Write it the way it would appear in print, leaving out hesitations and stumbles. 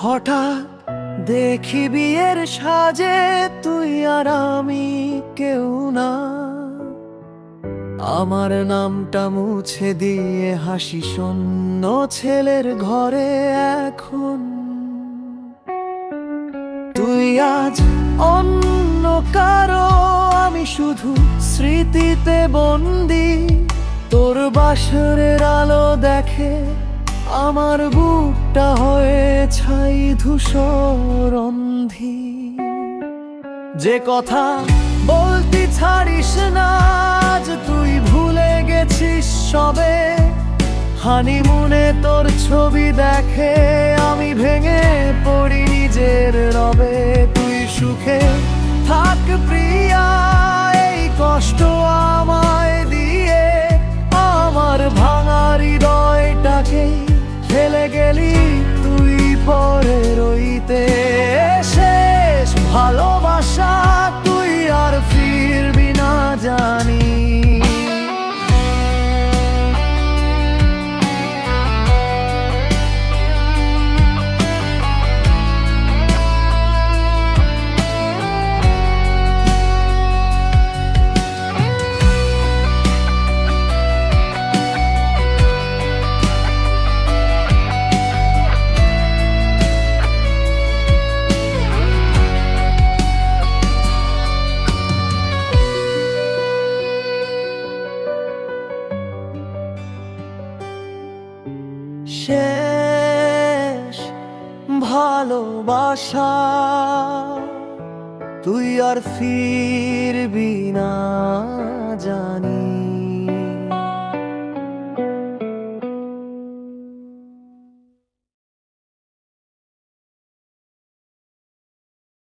হঠাৎ দেখি বিয়ের সাজে তুই আর আমি কেউ না। আমার নামটা মুছে দিয়ে হাসি শূন্য ছেলের ঘরে এখন। তুই আজ অন্য কারো, আমি শুধু স্মৃতিতে বন্দি। তোর বাসরের আলো দেখে আমার বুকটা হয়ে ছাই ধূসর অন্ধি। যে কথা বলতে ছাড়িস না আজ তুই ভুলে গেছিস সবে। হানিমুনে তোর ছবি দেখে আমি ভেঙে পড়ি নিজের রবে। তুই সুখে থাক প্রিয়া, এই কষ্ট আমায় দিয়ে আমার ভাঙা হৃদয়টাকে ফেলে গেলি তুই পরে রইতে। শেষ ভালোবাসা তুই আর ফিরবি না জানি। শেষ ভালোবাসা তুই আর ফিরবি না।